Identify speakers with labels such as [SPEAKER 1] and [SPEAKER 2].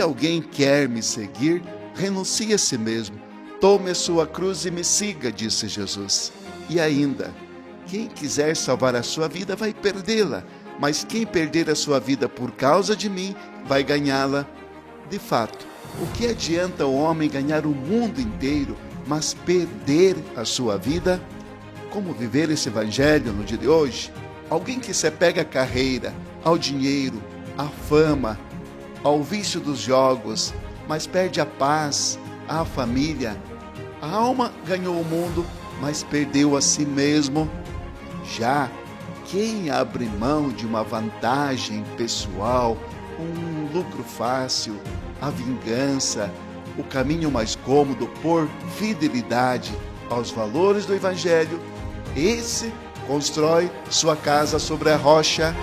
[SPEAKER 1] alguém quer me seguir, renuncie a si mesmo, tome a sua cruz e me siga, disse Jesus. E ainda, quem quiser salvar a sua vida vai perdê-la, mas quem perder a sua vida por causa de mim vai ganhá-la. De fato, o que adianta o homem ganhar o mundo inteiro, mas perder a sua vida? Como viver esse evangelho no dia de hoje? Alguém que se apega à carreira, ao dinheiro, à fama, ao vício dos jogos, mas perde a paz, a família. A alma ganhou o mundo, mas perdeu a si mesmo. Já quem abre mão de uma vantagem pessoal, um lucro fácil, a vingança, o caminho mais cômodo por fidelidade aos valores do Evangelho, esse constrói sua casa sobre a rocha.